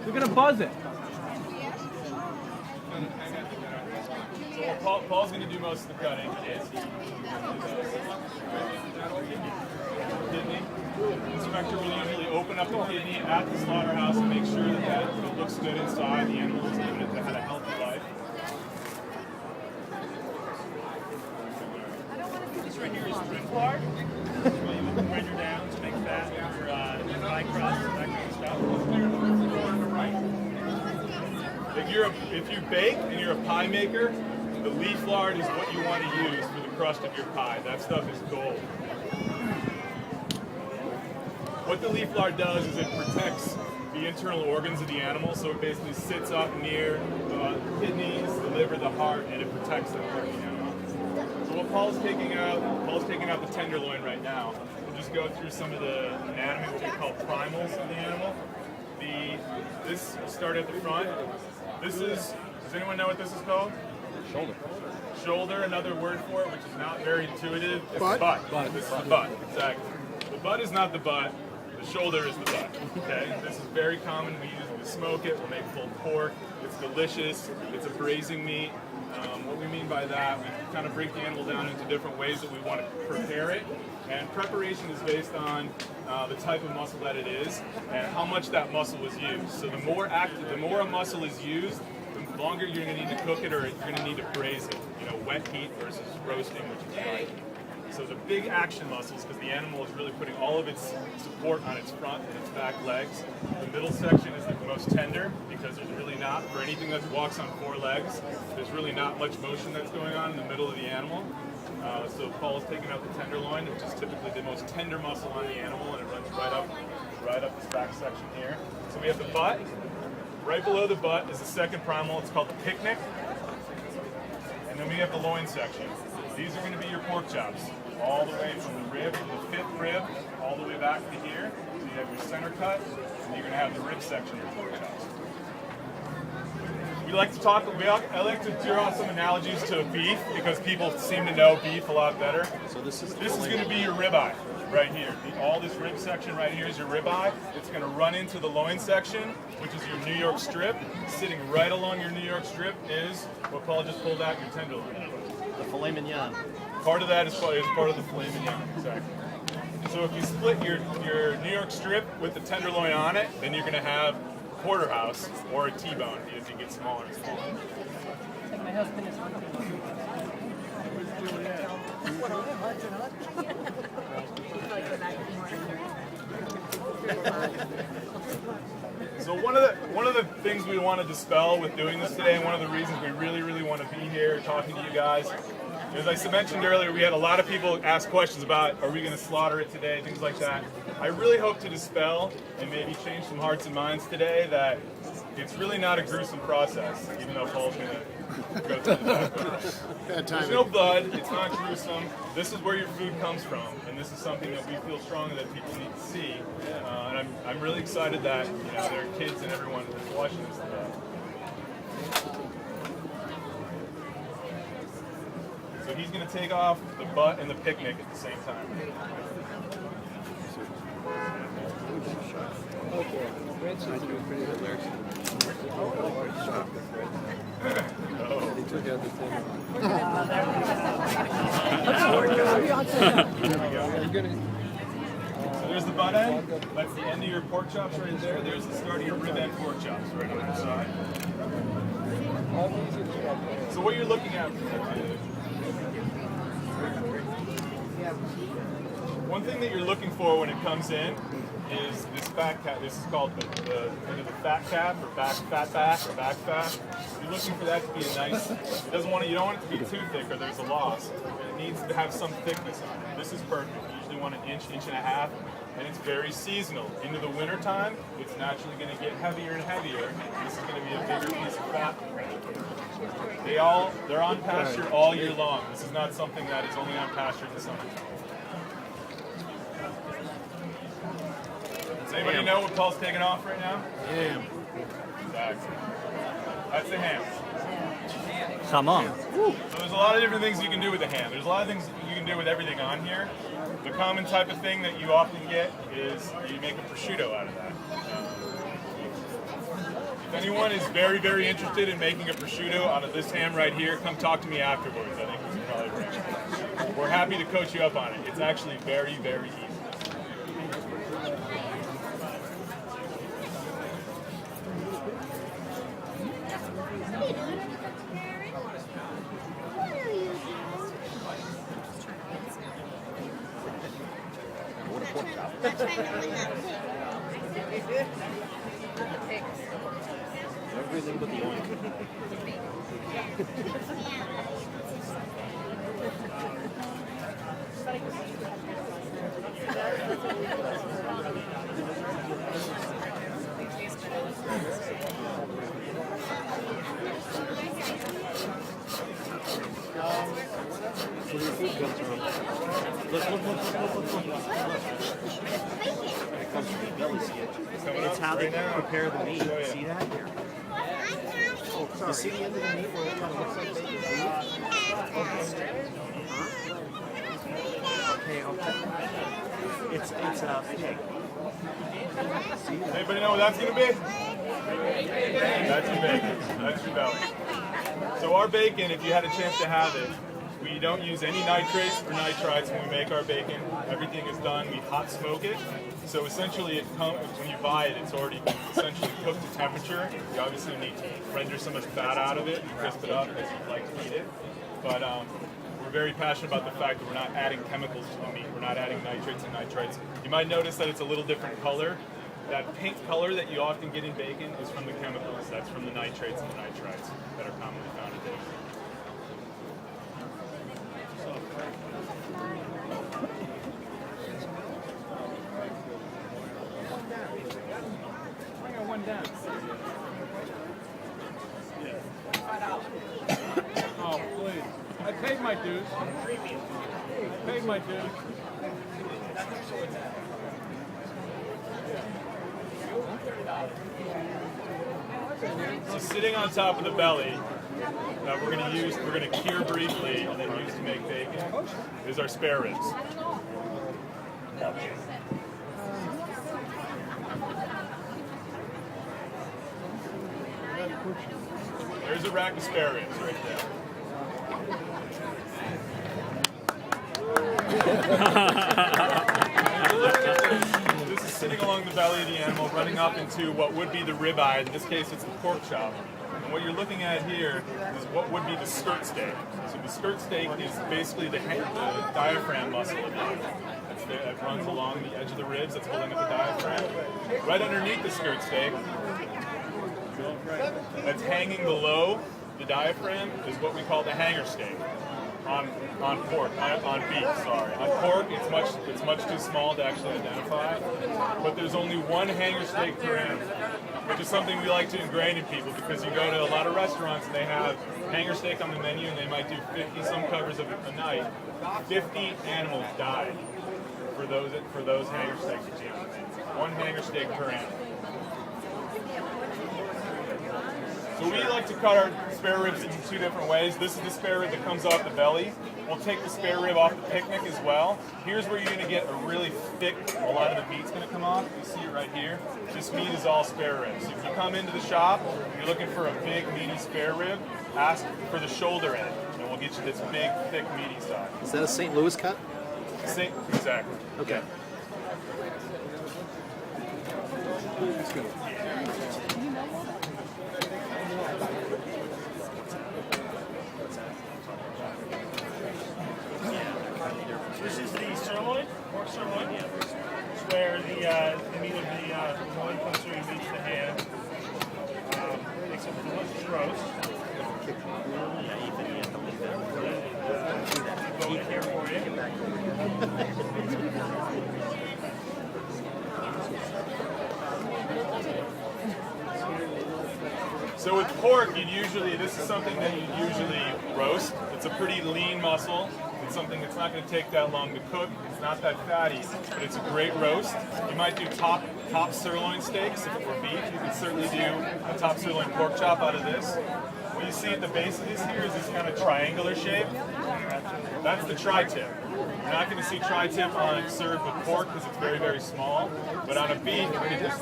We're gonna buzz it. So Paul's going to do most of the cutting. Kidney. The inspector will usually open up the kidney at the slaughterhouse and make sure that it looks good inside. The animal is given it to have a healthy life. This right here is strip lard. You can render down to make fat for pie crust, that kind of stuff. If you bake and you're a pie maker, the leaf lard is what you want to use for the crust of your pie. That stuff is gold. What the leaf lard does is it protects the internal organs of the animal, so it basically sits up near the kidneys, the liver, the heart, and it protects them from the animal. So what Paul's taking out the tenderloin right now. We'll just go through some of the anatomy, what we call primals of the animal. This will start at the front. This is, does anyone know what this is called? Shoulder. Shoulder, another word for it, which is not very intuitive. It's butt. The butt. This is the butt, exactly. The butt is not the butt. The shoulder is the butt. Okay, this is very common. We use it to smoke it. We'll make pulled pork. It's delicious. It's a braising meat. What we mean by that, we kind of break the animal down into different ways that we want to prepare it. And preparation is based on the type of muscle that it is and how much that muscle was used. So the more a muscle is used, the longer you're going to need to cook it, or you're going to need to braise it. You know, wet heat versus roasting, which is dry. So the big action muscles, because the animal is really putting all of its support on its front and its back legs. The middle section is the most tender, because there's really not, for anything that walks on four legs, there's really not much motion that's going on in the middle of the animal. So Paul is taking out the tenderloin, which is typically the most tender muscle on the animal, and it runs right up this back section here. So we have the butt. Right below the butt is the second primal. It's called the picnic. And then we have the loin section. These are going to be your pork chops, all the way from the rib, from the fifth rib, all the way back to here. So you have your center cut, and you're going to have the rib section of your pork chops. I like to draw some analogies to beef, because people seem to know beef a lot better. So this is going to be your ribeye right here. All this rib section right here is your ribeye. It's going to run into the loin section, which is your New York strip. Sitting right along your New York strip is what Paul just pulled out, your tenderloin. the filet mignon. Part of that is part of the filet mignon, exactly. So if you split your New York strip with the tenderloin on it, then you're going to have porterhouse or a T-bone as you get smaller and smaller. My husband is hungry. So one of the things we want to dispel with doing this today, and one of the reasons we really want to be here talking to you guys, as I mentioned earlier, we had a lot of people ask questions about, are we going to slaughter it today, things like that. I really hope to dispel and maybe change some hearts and minds today that it's really not a gruesome process, even though Paul's going to go through that. There's no blood, it's not gruesome. This is where your food comes from, and this is something that we feel strongly that people need to see. And I'm really excited that there are kids and everyone who's watching this today. So he's going to take off the butt and the picnic at the same time. So there's the butt end. That's the end of your pork chops right there. There's the start of your rib end pork chops right on the side. So what you're looking at. One thing that you're looking for when it comes in is this fat cap. This is called the fat cap or fat back or back fat. You're looking for that to be a nice. You don't want it to be too thick or there's a loss. It needs to have some thickness on it. This is perfect. You usually want an inch and a half, and it's very seasonal. Into the winter time, it's naturally going to get heavier and heavier. This is going to be a bigger piece of fat. They're on pasture all year long. This is not something that is only on pasture in the summer. Does anybody know what Paul's taking off right now? Ham. Exactly. That's the ham. Come on. So there's a lot of different things you can do with the ham. There's a lot of things you can do with everything on here. The common type of thing that you often get is you make a prosciutto out of that. anyone is very, very interested in making a prosciutto out of this ham right here, come talk to me afterwards. I think this is probably great. We're happy to coach you up on it. It's actually very, very easy. Everything but the oink. Where your food comes from. Look. It comes from the belly, see it? It's how they prepare the meat. See that? Here. Oh, sorry. You see the end of the meat where it kind of looks like bacon? Okay. It's a pig. Anybody know what that's going to be? That's your bacon. That's your belly. So our bacon, if you had a chance to have it, we don't use any nitrates or nitrites when we make our bacon. Everything is done. We hot smoke it. So essentially, when you buy it, it's already essentially cooked to temperature. You obviously need to render some of the fat out of it and crisp it up as you'd like to eat it. But we're very passionate about the fact that we're not adding chemicals to the meat. We're not adding nitrates and nitrites. You might notice that it's a little different color. That pink color that you often get in bacon is from the chemicals. That's from the nitrates and the nitrites that are commonly found in bacon. One down. Oh, please. I paid my dues. I paid my dues. So sitting on top of the belly that we're going to cure briefly and then use to make bacon is our spare ribs. There's a rack of spare ribs right there. This is sitting along the belly of the animal, running up into what would be the rib eye. In this case, it's the pork chop. And what you're looking at here is what would be the skirt steak. So the skirt steak is basically the diaphragm muscle of the animal. That runs along the edge of the ribs that's holding up the diaphragm. Right underneath the skirt steak, that's hanging below the diaphragm, is what we call the hanger steak. On beef, sorry. On pork, it's much too small to actually identify. But there's only one hanger steak per animal, which is something we like to ingrain in people because you go to a lot of restaurants and they have hanger steak on the menu and they might do 50 some covers of a night. 50 animals died for those hanger steaks. One hanger steak per animal. So we like to cut our spare ribs in two different ways. This is the spare rib that comes off the belly. We'll take the spare rib off the picnic as well. Here's where you're going to get a really thick, a lot of the meat's going to come off. You see it right here. This meat is all spare ribs. So if you come into the shop, you're looking for a big, meaty spare rib, ask for the shoulder end, and we'll get you this big, thick, meaty side. Is that a St. Louis cut? Exactly. Okay. Let's go. This is the sirloin, pork sirloin. It's where the meat of the loin comes through and meets the hand. Makes it a delicious roast. Go in here for you. So with pork, this is something that you usually roast. It's a pretty lean muscle. It's something that's not going to take that long to cook. It's not that fatty, but it's a great roast. You might do top sirloin steaks if it were beef. You could certainly do a top sirloin pork chop out of this. What you see at the base of this here is this kind of triangular shape. That's the tri-tip. You're not going to see tri-tip on served with pork because it's very, very small. But on a beef, this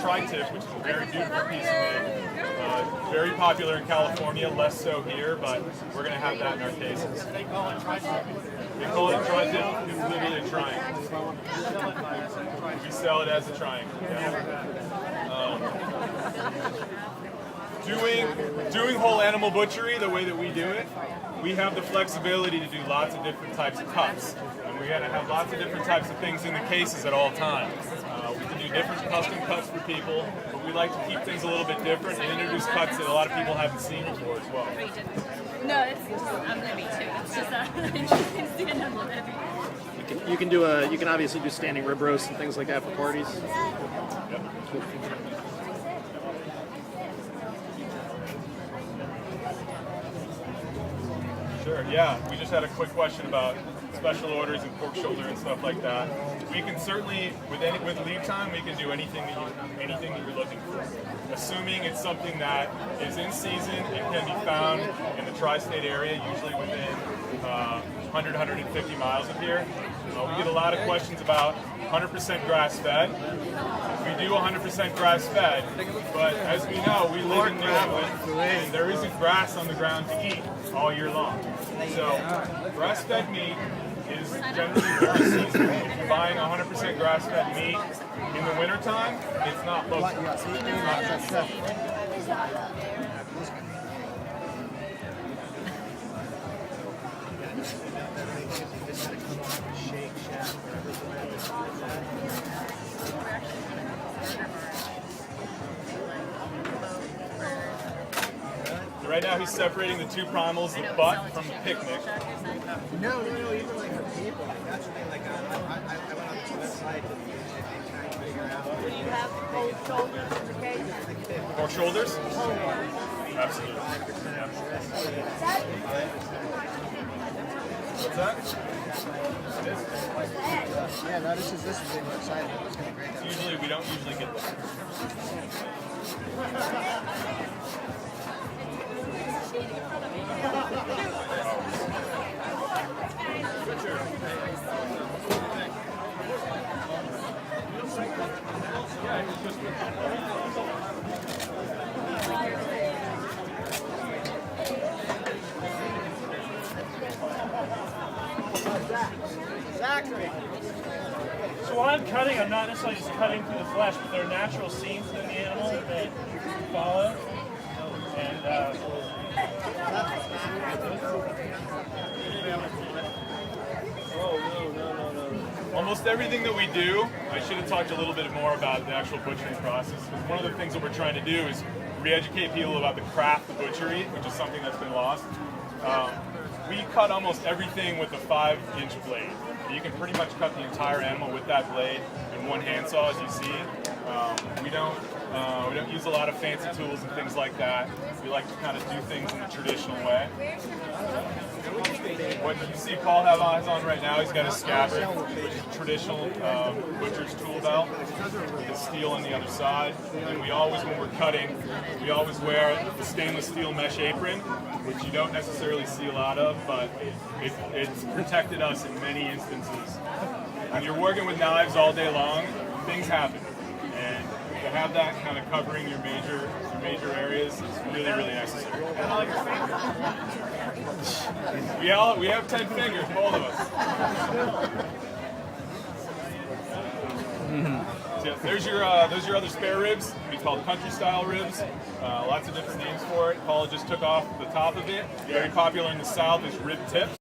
tri-tip, which is a very beautiful piece of meat, very popular in California, less so here, but we're going to have that in our cases. They call it tri-tip. They call it tri-tip. It's literally a triangle. We sell it as a triangle. Yeah. Doing whole animal butchery the way that we do it, we have the flexibility to do lots of different types of cuts. And we're going to have lots of different types of things in the cases at all times. We can do different custom cuts for people, but we like to keep things a little bit different and introduce cuts that a lot of people haven't seen before as well. No, it's just, I'm gonna be too. It's just interesting seeing them look at me. You can obviously do standing rib roasts and things like that for parties. Yep. Sure, yeah. We just had a quick question about special orders and pork shoulder and stuff like that. We can certainly, with lead time, we can do anything that you're looking for. Assuming it's something that is in season and can be found in the tri-state area, usually within 100, 150 miles of here. We get a lot of questions about 100% grass-fed. We do 100% grass-fed, but as we know, we live in New England, and there isn't grass on the ground to eat all year long. So grass-fed meat is generally very seasonal. If you're buying 100% grass-fed meat in the wintertime, it's not local. It's not So right now he's separating the two primals, the butt from the picnic. No, even like for people, that's the thing, like I went on the website and trying to figure out. Do you have both shoulders in the case? More shoulders? Absolutely. What's that? Yeah, no, this is the website. It's going to be great. Usually, we don't usually get that. Zachary. So while I'm cutting, I'm not necessarily just cutting through the flesh, but there are natural seams in the animal that follow. And almost everything that we do, I should have talked a little bit more about the actual butchering process. One of the things that we're trying to do is re-educate people about the craft of butchery, which is something that's been lost. We cut almost everything with a 5-inch blade. You can pretty much cut the entire animal with that blade in one handsaw, as you see. We don't use a lot of fancy tools and things like that. We like to kind of do things in the traditional way. What you see Paul has on right now, he's got a scabbard, which is a traditional butcher's tool belt with a steel on the other side. And we always, when we're cutting, we always wear the stainless steel mesh apron, which you don't necessarily see a lot of, but it's protected us in many instances. When you're working with knives all day long, things happen. And to have that kind of covering your major areas is really, really necessary. We have 10 fingers, both of us. So yeah, there's your other spare ribs. We call country style ribs. Lots of different names for it. Paul just took off the top of it. Very popular in the South is rib tips.